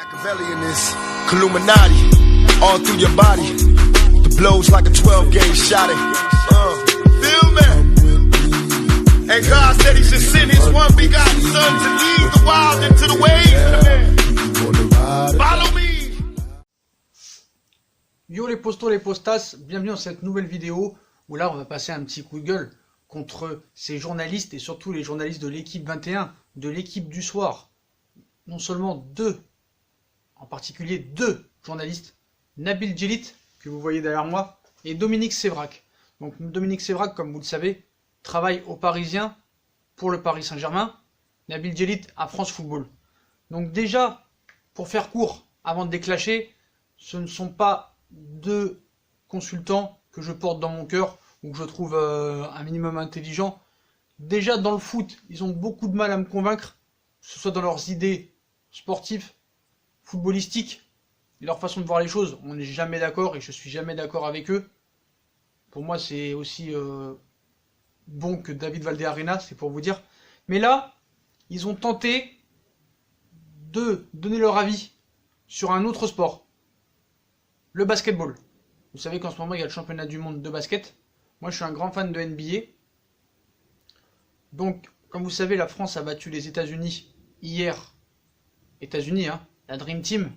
Machiavelli in this Illuminati, all through your body. The blows like a 12-gauge shot. Feel me? And God said He should send His one begotten Son to lead the wild into the ways. Follow me. Yo les postos, les postas, bienvenue dans cette nouvelle vidéo où là on va passer un petit coup de gueule contre ces journalistes et surtout les journalistes de l'équipe 21, de l'équipe du soir. Non seulement deux, en particulier deux journalistes, Nabil Djellit, que vous voyez derrière moi, et Dominique Sévrac. Donc Dominique Sévrac, comme vous le savez, travaille au Parisien pour le Paris Saint-Germain, Nabil Djellit à France Football. Donc déjà, pour faire court, avant de déclencher, ce ne sont pas deux consultants que je porte dans mon cœur ou que je trouve un minimum intelligents. Déjà dans le foot, ils ont beaucoup de mal à me convaincre, que ce soit dans leurs idées sportives, footballistiques, et leur façon de voir les choses. On n'est jamais d'accord et je suis jamais d'accord avec eux. Pour moi, c'est aussi bon que David Valdearena, c'est pour vous dire. Mais là, ils ont tenté de donner leur avis sur un autre sport, le basketball. Vous savez qu'en ce moment, il y a le championnat du monde de basket. Moi, je suis un grand fan de NBA. Donc, comme vous savez, la France a battu les États-Unis hier. États-Unis, hein, la Dream Team.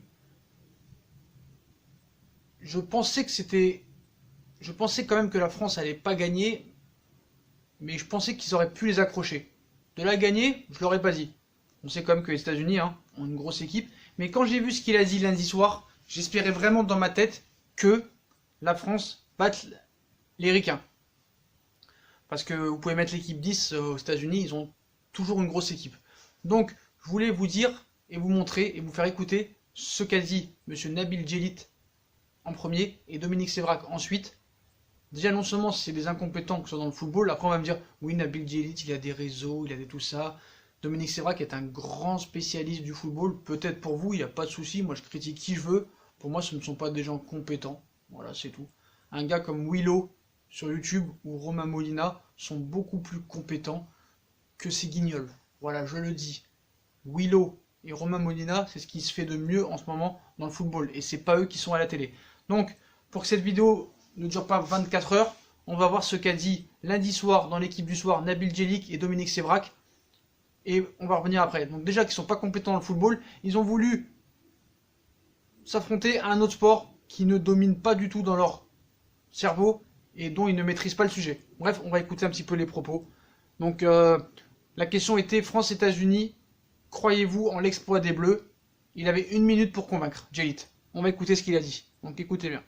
Je pensais quand même que la France allait pas gagner, mais je pensais qu'ils auraient pu les accrocher. De la gagner, je l'aurais pas dit. On sait quand même que les États-Unis ont une grosse équipe. Mais quand j'ai vu ce qu'il a dit lundi soir, j'espérais vraiment dans ma tête que la France batte les Ricains. Parce que vous pouvez mettre l'équipe 10 aux États-Unis, ils ont toujours une grosse équipe. Donc, je voulais vous dire et vous montrer et vous faire écouter ce qu'a dit M. Nabil Djellit en premier et Dominique Sévrac ensuite. Déjà, non seulement c'est des incompétents que ce soit dans le football, après on va me dire, oui, Nabil Djellit, il a des réseaux, il a des tout ça. Dominique Sévrac est un grand spécialiste du football, peut-être pour vous, il n'y a pas de souci, moi je critique qui je veux. Pour moi, ce ne sont pas des gens compétents, voilà, c'est tout. Un gars comme Willow sur YouTube ou Romain Molina sont beaucoup plus compétents que ces guignols. Voilà, je le dis. Willow et Romain Molina, c'est ce qui se fait de mieux en ce moment dans le football. Et c'est pas eux qui sont à la télé. Donc, pour que cette vidéo ne dure pas 24 heures, on va voir ce qu'a dit lundi soir dans l'équipe du soir Nabil Djellit et Dominique Sévrac. Et on va revenir après. Donc déjà qu'ils sont pas compétents dans le football, ils ont voulu s'affronter à un autre sport qui ne domine pas du tout dans leur cerveau et dont ils ne maîtrisent pas le sujet. Bref, on va écouter un petit peu les propos. Donc la question était France-États-Unis, croyez-vous en l'exploit des Bleus? Il avait 1 minute pour convaincre Djellit. On va écouter ce qu'il a dit. Donc écoutez bien.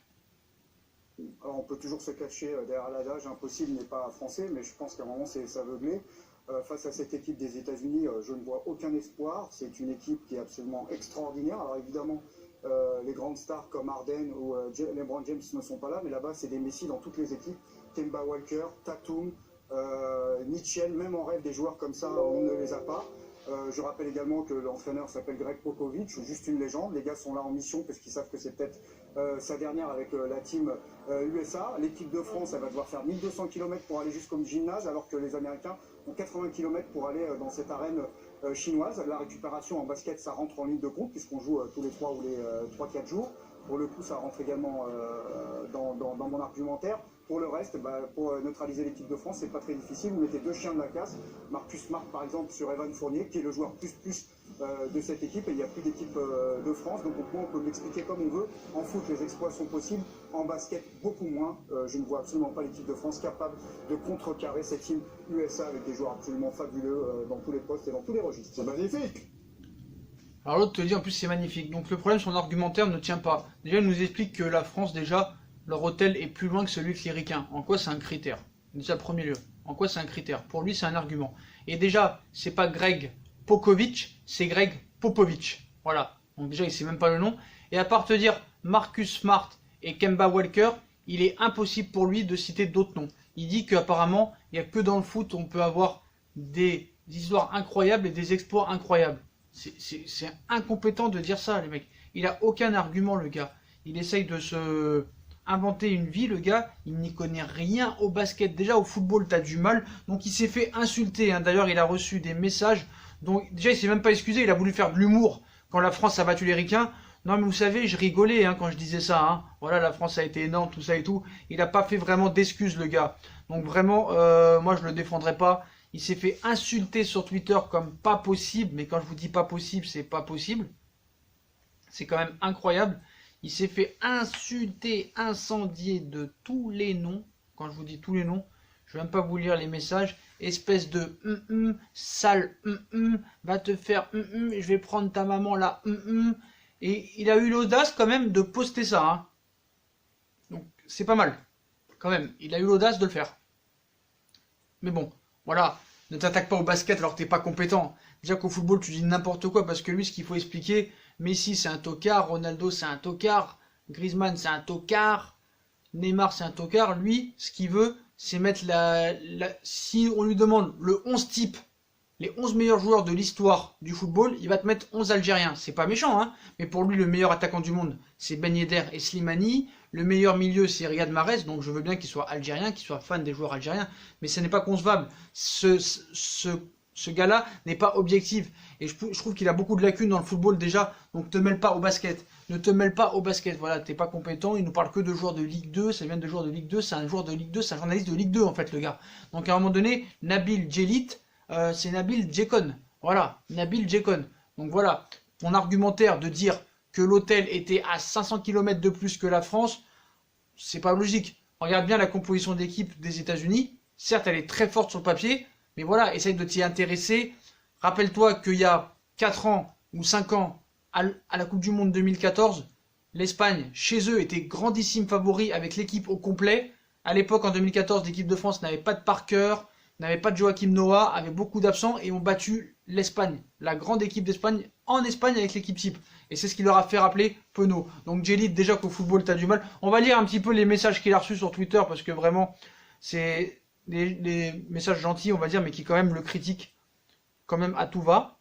Alors on peut toujours se cacher derrière l'adage impossible n'est pas français, mais je pense qu'à un moment c'est s'aveugler. Face à cette équipe des États-Unis, je ne vois aucun espoir. C'est une équipe qui est absolument extraordinaire. Alors évidemment, les grandes stars comme Harden ou LeBron James ne sont pas là, mais là-bas c'est des Messi dans toutes les équipes. Kemba Walker, Tatum, Mitchell, même en rêve des joueurs comme ça, on ne les a pas. Je rappelle également que l'entraîneur s'appelle Greg Popovich, juste une légende. Les gars sont là en mission parce qu'ils savent que c'est peut-être sa dernière avec la team USA. L'équipe de France, elle va devoir faire 1200 km pour aller jusqu'au gymnase, alors que les Américains ont 80 km pour aller dans cette arène chinoise. La récupération en basket, ça rentre en ligne de compte puisqu'on joue tous les 3 ou les 3-4 jours. Pour le coup, ça rentre également dans mon argumentaire. Pour le reste, pour neutraliser l'équipe de France, c'est pas très difficile. Vous mettez 2 chiens de la casse. Marcus Smart, par exemple, sur Evan Fournier, qui est le joueur plus de cette équipe. Et il n'y a plus d'équipe de France. Donc on peut l'expliquer comme on veut. En foot, les exploits sont possibles. En basket, beaucoup moins. Je ne vois absolument pas l'équipe de France capable de contrecarrer cette team USA avec des joueurs absolument fabuleux dans tous les postes et dans tous les registres. C'est magnifique! Alors l'autre te dit en plus c'est magnifique. Donc le problème, son argumentaire ne tient pas. Déjà, il nous explique que la France, déjà, leur hôtel est plus loin que celui que les Ricains. En quoi c'est un critère? Déjà, le premier lieu. En quoi c'est un critère? Pour lui, c'est un argument. Et déjà, c'est pas Greg Popovich, c'est Greg Popovich. Voilà. Donc déjà, il sait même pas le nom. Et à part te dire Marcus Smart et Kemba Walker, il est impossible pour lui de citer d'autres noms. Il dit qu'apparemment, il n'y a que dans le foot on peut avoir des histoires incroyables et des exploits incroyables. C'est incompétent de dire ça, les mecs. Il a aucun argument, le gars. Il essaye de se inventer une vie, le gars. Il n'y connaît rien au basket. Déjà, au football, t'as du mal. Donc, il s'est fait insulter. D'ailleurs, il a reçu des messages. Donc, déjà, il s'est même pas excusé. Il a voulu faire de l'humour quand la France a battu les Ricains. Non, mais vous savez, je rigolais hein, quand je disais ça. Hein. Voilà, la France a été énorme, tout ça et tout. Il n'a pas fait vraiment d'excuses, le gars. Donc vraiment, moi, je le défendrai pas. Il s'est fait insulter sur Twitter comme pas possible. Mais quand je vous dis pas possible, c'est pas possible. C'est quand même incroyable. Il s'est fait insulter, incendier de tous les noms. Quand je vous dis tous les noms, je ne vais même pas vous lire les messages. Espèce de sale va te faire je vais prendre ta maman là et il a eu l'audace quand même de poster ça hein. Donc c'est pas mal quand même, il a eu l'audace de le faire. Mais bon, voilà, ne t'attaque pas au basket alors que t'es pas compétent. Déjà qu'au football tu dis n'importe quoi parce que lui ce qu'il faut expliquer, Messi c'est un tocard, Ronaldo c'est un tocard, Griezmann c'est un tocard, Neymar c'est un tocard. Lui ce qu'il veut c'est mettre si on lui demande le 11 type, les 11 meilleurs joueurs de l'histoire du football, il va te mettre 11 Algériens. C'est pas méchant, hein, mais pour lui, le meilleur attaquant du monde, c'est Ben Yedder et Slimani. Le meilleur milieu, c'est Riyad Mahrez, donc je veux bien qu'il soit algérien, qu'il soit fan des joueurs algériens, mais ce n'est pas concevable. Ce gars-là n'est pas objectif. Et je trouve qu'il a beaucoup de lacunes dans le football déjà, donc te mêle pas au basket. Ne te mêle pas au basket, voilà, t'es pas compétent, il nous parle que de joueurs de Ligue 2, ça vient de joueurs de Ligue 2, c'est un joueur de Ligue 2, c'est un journaliste de Ligue 2 en fait le gars. Donc à un moment donné, Nabil Djellit, c'est Nabil Djekon, voilà, Nabil Djekon. Donc voilà, ton argumentaire de dire que l'hôtel était à 500 km de plus que la France, c'est pas logique. Regarde bien la composition d'équipe des États-Unis, certes elle est très forte sur le papier, mais voilà, essaye de t'y intéresser. Rappelle-toi qu'il y a 4 ans ou 5 ans, à la Coupe du Monde 2014, l'Espagne, chez eux, était grandissime favori avec l'équipe au complet. À l'époque, en 2014, l'équipe de France n'avait pas de Parker, n'avait pas de Joachim Noah, avait beaucoup d'absents et ont battu l'Espagne, la grande équipe d'Espagne, en Espagne avec l'équipe type. Et c'est ce qui leur a fait rappeler Penaud. Donc Djellit, déjà qu'au football, t'as du mal. On va lire un petit peu les messages qu'il a reçus sur Twitter parce que vraiment, c'est des messages gentils, on va dire, mais qui quand même le critiquent quand même à tout va.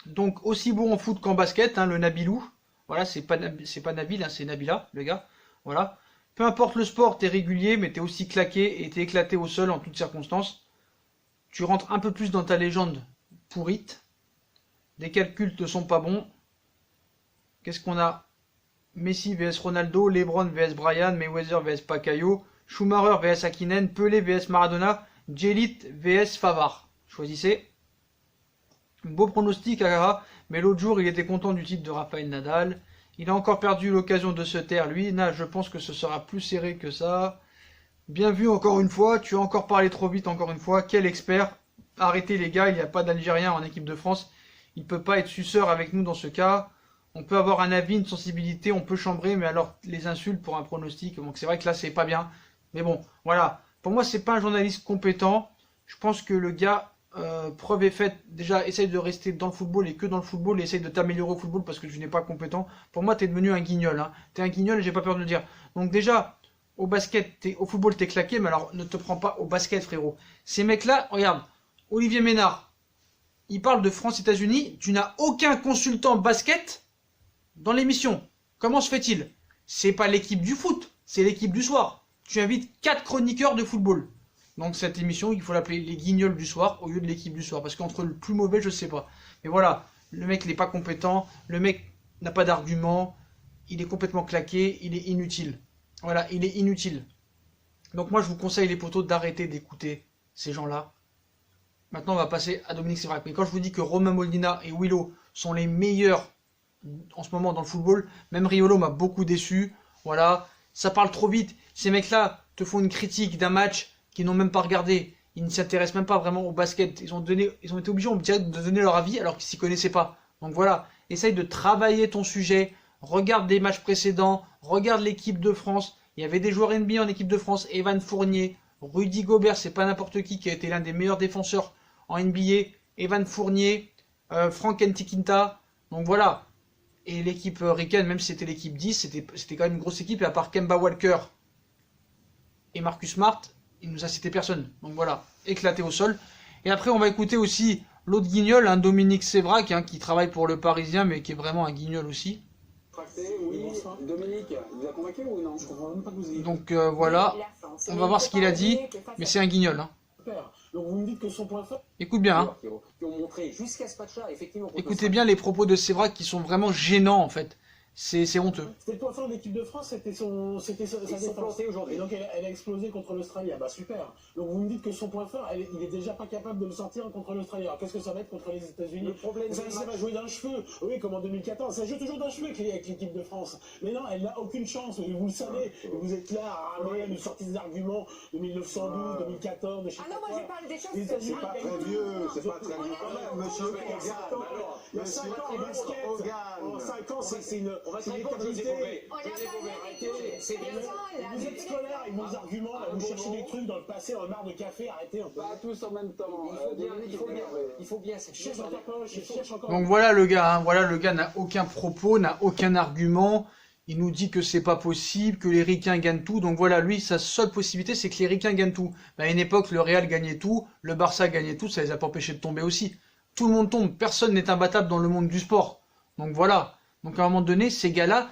Donc aussi bon en foot qu'en basket, hein, le Nabilou. Voilà, c'est pas Nabil, hein, c'est Nabila, le gars. Voilà. Peu importe le sport, t'es régulier, mais t'es aussi claqué et t'es éclaté au sol en toutes circonstances. Tu rentres un peu plus dans ta légende pourrite. Les calculs te sont pas bons. Qu'est-ce qu'on a? Messi vs Ronaldo, LeBron vs Brian, Mayweather vs Pacquiao, Schumacher vs Hakkinen, Pelé vs Maradona, Djellit vs Favard. Choisissez. Beau pronostic, Agara, mais l'autre jour, il était content du titre de Rafael Nadal. Il a encore perdu l'occasion de se taire, lui. Là, je pense que ce sera plus serré que ça. Bien vu, encore une fois. Tu as encore parlé trop vite, encore une fois. Quel expert. Arrêtez, les gars, il n'y a pas d'Algérien en équipe de France. Il ne peut pas être suceur avec nous dans ce cas. On peut avoir un avis, une sensibilité, on peut chambrer, mais alors les insultes pour un pronostic, donc c'est vrai que là, c'est pas bien. Mais bon, voilà. Pour moi, c'est pas un journaliste compétent. Je pense que le gars... preuve est faite, déjà essaye de rester dans le football et que dans le football et essaye de t'améliorer au football parce que tu n'es pas compétent. Pour moi t'es devenu un guignol, hein. T'es un guignol et j'ai pas peur de le dire. Donc déjà au basket, au football t'es claqué, mais alors ne te prends pas au basket, frérot. Ces mecs là, regarde, Olivier Ménard, il parle de France-États-Unis, tu n'as aucun consultant basket dans l'émission. Comment se fait-il? C'est pas l'équipe du foot, c'est l'équipe du soir. Tu invites 4 chroniqueurs de football. Donc cette émission, il faut l'appeler les guignols du soir au lieu de l'équipe du soir. Parce qu'entre le plus mauvais, je sais pas. Mais voilà, le mec n'est pas compétent, le mec n'a pas d'argument, il est complètement claqué, il est inutile. Voilà, il est inutile. Donc moi je vous conseille les potos d'arrêter d'écouter ces gens-là. Maintenant on va passer à Dominique Sévrac. Mais quand je vous dis que Romain Molina et Willow sont les meilleurs en ce moment dans le football, même Riolo m'a beaucoup déçu. Voilà, ça parle trop vite. Ces mecs-là te font une critique d'un match qui n'ont même pas regardé, ils ne s'intéressent même pas vraiment au basket, ils ont été obligés, on dirait, de donner leur avis alors qu'ils s'y connaissaient pas. Donc voilà, essaye de travailler ton sujet, regarde des matchs précédents, regarde l'équipe de France, il y avait des joueurs NBA en équipe de France, Evan Fournier, Rudy Gobert, c'est pas n'importe qui a été l'un des meilleurs défenseurs en NBA, Evan Fournier, Frank Ntikinta, donc voilà. Et l'équipe ricaine, même si c'était l'équipe 10, c'était quand même une grosse équipe, et à part Kemba Walker et Marcus Smart, il nous a cité personne. Donc voilà, éclaté au sol. Et après, on va écouter aussi l'autre guignol, hein, Dominique Sévrac, hein, qui travaille pour le Parisien, mais qui est vraiment un guignol aussi. Oui, Dominique, il vous a convaincu ou non? Donc voilà, on va voir ce qu'il a dit, mais c'est un guignol. Hein. Donc vous me dites que son point fort... Écoute bien, hein. Qui ont montré jusqu'à ce match-là, effectivement... Écoutez bien les propos de Sévrac qui sont vraiment gênants en fait. C'est honteux. C'était le point fort de l'équipe de France, c'était sa défense. aujourd'hui. Et donc elle a explosé contre l'Australie. Ah bah super. Donc vous me dites que son point fort, il est déjà pas capable de le sortir contre l'Australie. Alors qu'est-ce que ça va être contre les États-Unis? Le problème, ça va jouer d'un cheveu. Oui, comme en 2014. Ça joue toujours d'un cheveu avec l'équipe de France. Mais non, elle n'a aucune chance. Vous le savez. Vous êtes là à ramener, nous sortir des arguments de 1912, 2014, de je sais Ah non, pas moi quoi. j'ai parlé des choses. Les États-Unis, C'est pas très vieux, c'est pas très vieux quand même, monsieur Il y a 5 ans en basket. En 5 ans, c'est une éternité. On a parlé C'est bien. Vous êtes scolaire avec vos arguments, là, vous cherchez des trucs dans le passé, un mar de café, arrêtez un peu. Pas tous en même temps. Il faut bien. Cherche dans ta poche, cherche encore. Donc voilà le gars, hein. Voilà le gars n'a aucun propos, n'a aucun argument. Il nous dit que c'est pas possible, que les Ricains gagnent tout. Donc voilà, lui, sa seule possibilité, c'est que les Ricains gagnent tout. À une époque, le Real gagnait tout, le Barça gagnait tout, ça les a pas empêchés de tomber aussi. Tout le monde tombe, personne n'est imbattable dans le monde du sport. Donc voilà. Donc à un moment donné, ces gars-là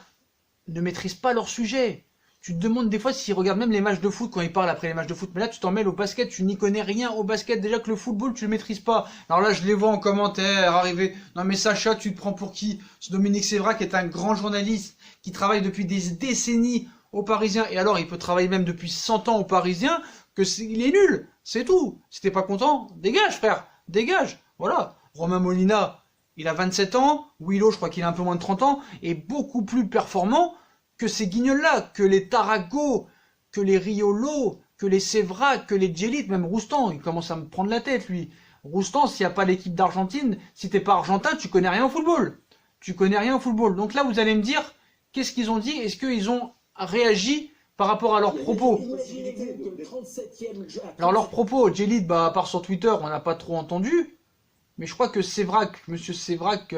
ne maîtrisent pas leur sujet. Tu te demandes des fois s'ils regardent même les matchs de foot quand ils parlent après les matchs de foot. Mais là, tu t'en mêles au basket, tu n'y connais rien au basket. Déjà que le football, tu le maîtrises pas. Alors là, je les vois en commentaire arriver. Non mais Sacha, tu te prends pour qui? Ce Dominique Sévrac est un grand journaliste qui travaille depuis des décennies au Parisien. Et alors, il peut travailler même depuis 100 ans au Parisien, il est nul. C'est tout. Si t'es pas content, dégage frère. Dégage. Voilà. Romain Molina, il a 27 ans. Willow, je crois qu'il a un peu moins de 30 ans. Et beaucoup plus performant que ces guignols-là, que les Tarago, que les Riolo, que les Sévrac, que les Djelit, même Roustan. Il commence à me prendre la tête, lui. Roustan, s'il n'y a pas l'équipe d'Argentine, si t'es pas argentin, tu connais rien au football. Tu connais rien au football. Donc là, vous allez me dire, qu'est-ce qu'ils ont dit? Est-ce qu'ils ont réagi par rapport à leurs propos? Alors leurs propos, Djelit, bah, à part sur Twitter, on n'a pas trop entendu. Mais je crois que Sévrac, monsieur Sévrac,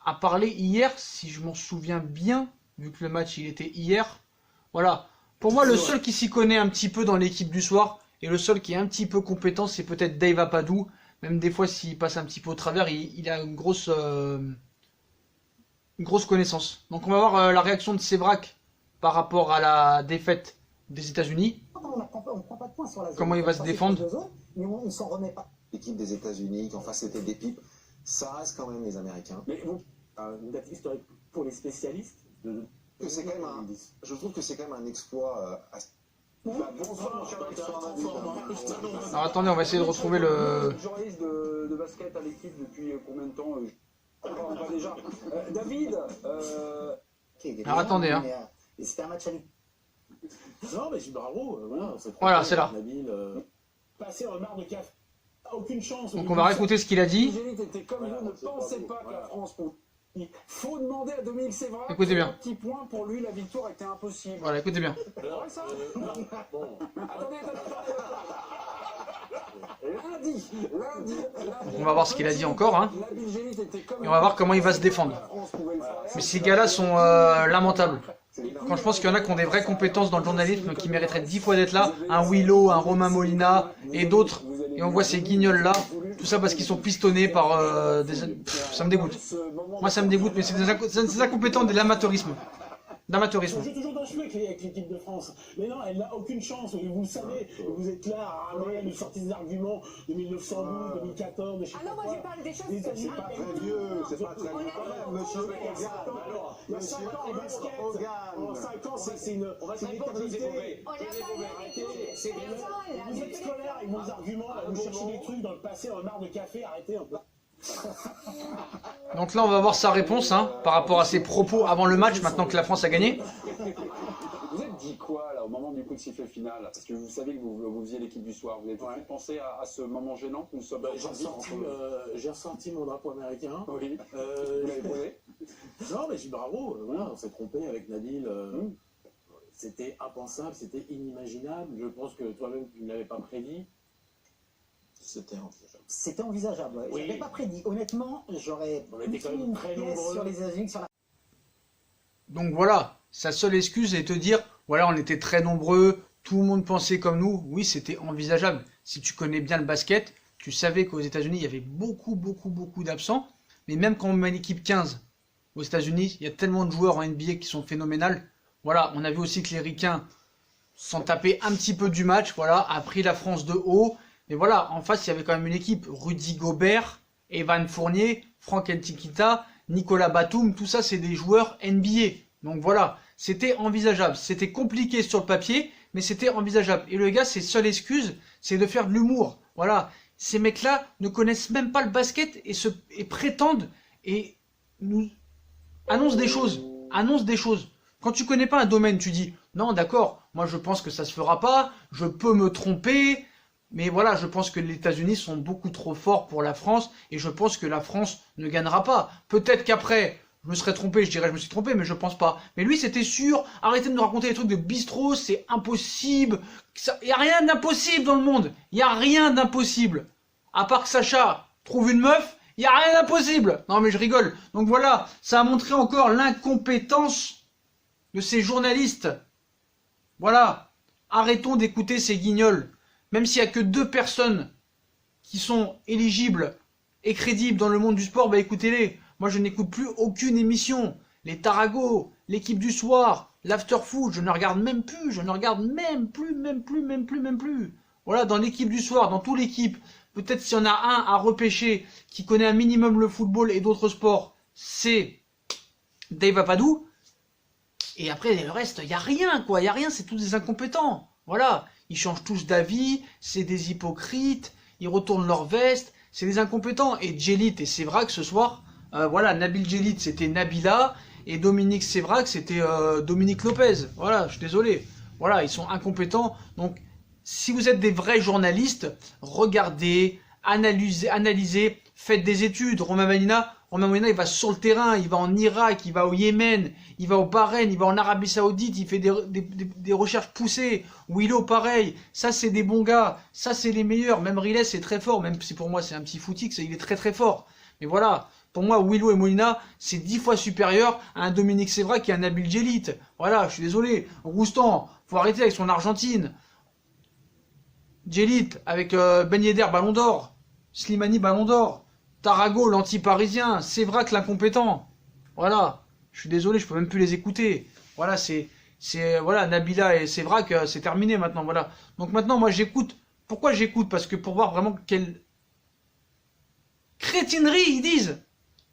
a parlé hier, si je m'en souviens bien, vu que le match il était hier. Voilà. Pour moi, le seul qui s'y connaît un petit peu dans l'équipe du soir, et le seul qui est un petit peu compétent, c'est peut-être Dave Apadou. Même des fois, s'il passe un petit peu au travers, il a une grosse connaissance. Donc on va voir la réaction de Sévrac par rapport à la défaite des États-Unis. Comment il va se défendre. Mais on ne s'en remet pas. L'équipe des États-Unis, qu'en face c'était des pipes, ça reste quand même les Américains. Mais bon, une date historique pour les spécialistes C'est quand même je trouve que c'est quand même un exploit. Alors attendez, on va essayer de retrouver le... Journaliste de basket à l'équipe depuis combien de temps pas déjà. David Alors attendez, hein. C'était un match à lui. Non, mais bravo, Voilà, c'est là. Passer un mar de café. Aucune chance. Donc on va réécouter ce qu'il a dit. était comme vous, ne pensez pas que la France... Il faut demander à Dominique Sévrac. Écoutez bien. Un petit point pour lui, la victoire était impossible. Voilà, écoutez bien. C'est vrai ça Attendez. Lundi. On va voir ce qu'il a dit encore, hein. Et on va voir comment il va se défendre. Mais ces gars-là sont lamentables. Quand je pense qu'il y en a qui ont des vraies compétences dans le journalisme, qui mériteraient 10 fois d'être là, un Willow, un Romain Molina et d'autres, et on voit ces guignols-là, tout ça parce qu'ils sont pistonnés par des... Ça me dégoûte. Moi ça me dégoûte, mais c'est des incompétents, de l'amateurisme. D'amateurisme. On joue toujours d'un cheveu avec l'équipe de France. Mais non, elle n'a aucune chance. Vous le savez, vous êtes là à ramener, nous sortir des arguments de 1912, 2014, de je sais Ah non, pas moi quoi. j'ai parlé des choses. C'est pas très vieux, c'est pas très vieux quand même, monsieur. Il y a 5 ans en basket. En 5 ans, c'est une éternité. On a parlé C'est bien. Vous êtes scolaire avec vos arguments, là, vous cherchez des trucs dans le passé, un mar de café, arrêtez un peu. Donc là on va voir sa réponse, hein, par rapport à ses propos avant le match, maintenant que la France a gagné. Vous êtes dit quoi là au moment du coup de sifflet final? Parce que vous savez que vous faisiez l'équipe du soir. Vous avez tout de suite pensé à ce moment gênant que nous sommes J'ai ressenti mon drapeau américain. Oui. Vous l'avez posé? Non, mais bravo. Voilà, on s'est trompé avec Nabil. C'était impensable, c'était inimaginable. Je pense que toi-même tu ne l'avais pas prédit. C'était envisageable. Ouais. Oui. Je n'avais pas prédit. Honnêtement, j'aurais été quand même une très pièce nombreux sur les États-Unis, sur la... Donc voilà, sa seule excuse est de dire, voilà on était très nombreux, tout le monde pensait comme nous. Oui, c'était envisageable. Si tu connais bien le basket, tu savais qu'aux États-Unis il y avait beaucoup d'absents. Mais même quand on met l'équipe 15 aux États-Unis, il y a tellement de joueurs en NBA qui sont phénoménales. Voilà, on a vu aussi que les Ricains s'en taper un petit peu du match, voilà, a pris la France de haut. Mais voilà, en face, il y avait quand même une équipe. Rudy Gobert, Evan Fournier, Franck Ntilikina, Nicolas Batum, tout ça, c'est des joueurs NBA. Donc voilà, c'était envisageable. C'était compliqué sur le papier, mais c'était envisageable. Et le gars, ses seules excuses, c'est de faire de l'humour. Voilà, ces mecs-là ne connaissent même pas le basket et prétendent et nous annoncent des choses. Quand tu connais pas un domaine, tu dis non, d'accord, moi je pense que ça se fera pas, je peux me tromper, mais voilà, je pense que les États-Unis sont beaucoup trop forts pour la France et je pense que la France ne gagnera pas. Peut-être qu'après, je me serais trompé, je dirais je me suis trompé, mais je pense pas. Mais lui, c'était sûr. Arrêtez de nous raconter des trucs de bistrot, c'est impossible. Il y a rien d'impossible dans le monde. Il y a rien d'impossible. À part que Sacha trouve une meuf, il y a rien d'impossible. Non mais je rigole. Donc voilà, ça a montré encore l'incompétence de ces journalistes. Voilà, arrêtons d'écouter ces guignols. Même s'il y a que 2 personnes qui sont éligibles et crédibles dans le monde du sport, bah écoutez-les. Moi, je n'écoute plus aucune émission. Les Tarago, l'équipe du soir, l'after-foot, je ne regarde même plus. Je ne regarde même plus. Voilà, dans l'équipe du soir, dans toute l'équipe, peut-être s'il y en a un à repêcher qui connaît un minimum le football et d'autres sports, c'est Dave Apadou. Et après, le reste, il n'y a rien, quoi. Il n'y a rien, c'est tous des incompétents. Voilà, ils changent tous d'avis, c'est des hypocrites, ils retournent leur veste, c'est des incompétents. Et Djelit et Sévrac ce soir, voilà, Nabil Djelit c'était Nabila, et Dominique Sévrac c'était Dominique Lopez. Voilà, je suis désolé. Voilà, ils sont incompétents. Donc, si vous êtes des vrais journalistes, regardez, analysez, faites des études. Romain Molina, il va sur le terrain, il va en Irak, il va au Yémen, il va au Bahreïn, il va en Arabie Saoudite, il fait des recherches poussées. Willow, pareil, ça c'est des bons gars, ça c'est les meilleurs. Même Riles c'est très fort, même si pour moi c'est un petit footix, il est très très fort. Mais voilà, pour moi Willow et Molina, c'est 10 fois supérieur à un Dominique Sévrac et un Nabil Djelit. Voilà, je suis désolé. Roustan, faut arrêter avec son Argentine. Djelit avec Ben Yedder, Ballon d'Or. Slimani, Ballon d'Or. Tarago, l'anti-parisien. Sévrac, l'incompétent. Voilà. Je suis désolé, je peux même plus les écouter. Voilà, voilà, Nabila et Sévrac, c'est terminé maintenant. Voilà. Donc maintenant, moi, j'écoute. Pourquoi j'écoute? Parce que pour voir vraiment quelle crétinerie ils disent.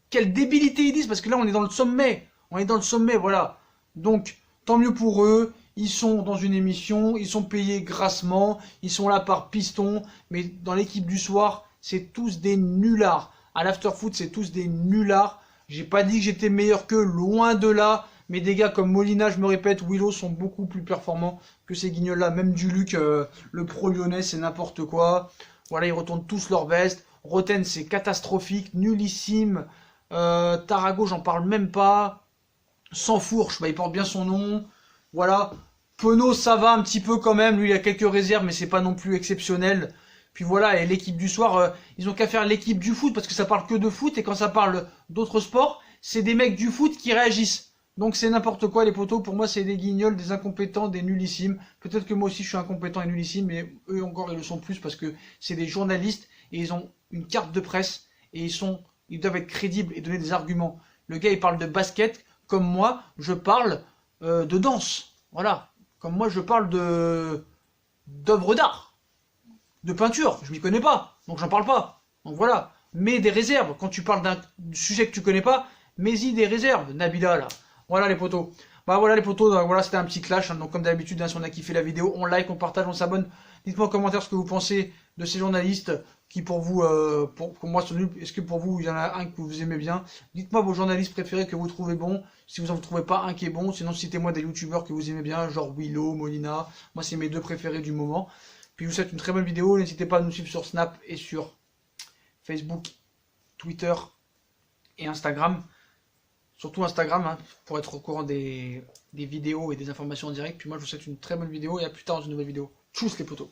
Quelle débilité ils disent. Parce que là, on est dans le sommet. Voilà. Donc, tant mieux pour eux. Ils sont dans une émission, ils sont payés grassement, ils sont là par piston, mais dans l'équipe du soir, c'est tous des nullards. À l'afterfoot, c'est tous des nullards. J'ai pas dit que j'étais meilleur qu'eux, loin de là, mais des gars comme Molina, je me répète, Willow sont beaucoup plus performants que ces guignols-là. Même Duluc, le pro lyonnais, c'est n'importe quoi. Voilà, ils retournent tous leur veste. Roten, c'est catastrophique, nullissime. Tarago, j'en parle même pas. Sans fourche, bah, il porte bien son nom. Voilà. Penaud, ça va un petit peu quand même. Lui, il a quelques réserves, mais c'est pas non plus exceptionnel. Puis voilà, et l'équipe du soir, ils ont qu'à faire l'équipe du foot, parce que ça parle que de foot, et quand ça parle d'autres sports, c'est des mecs du foot qui réagissent. Donc c'est n'importe quoi, les potos. Pour moi, c'est des guignols, des incompétents, des nullissimes. Peut-être que moi aussi, je suis incompétent et nullissime, mais eux encore, ils le sont plus, parce que c'est des journalistes, et ils ont une carte de presse, et ils doivent être crédibles et donner des arguments. Le gars, il parle de basket, comme moi, je parle de danse. Voilà. Comme moi, je parle d'œuvres d'art, de peinture. Je m'y connais pas, donc j'en parle pas. Donc voilà. Mets des réserves. Quand tu parles d'un sujet que tu connais pas, mets-y des réserves. Nabila, là. Voilà, les potos. Bah voilà, les potos. Voilà, c'était un petit clash. Hein. Donc comme d'habitude, hein, si on a kiffé la vidéo, on like, on partage, on s'abonne. Dites-moi en commentaire ce que vous pensez de ces journalistes qui pour vous, pour moi sont nuls. Est-ce que pour vous, il y en a un que vous aimez bien? Dites-moi vos journalistes préférés que vous trouvez bons. Si vous en trouvez pas un qui est bon, sinon citez-moi des youtubeurs que vous aimez bien, genre Willow, Molina. Moi, c'est mes 2 préférés du moment. Puis je vous souhaite une très bonne vidéo. N'hésitez pas à nous suivre sur Snap et sur Facebook, Twitter et Instagram. Surtout Instagram, hein, pour être au courant des vidéos et des informations en direct. Puis moi, je vous souhaite une très bonne vidéo et à plus tard dans une nouvelle vidéo. Tchuss les potos!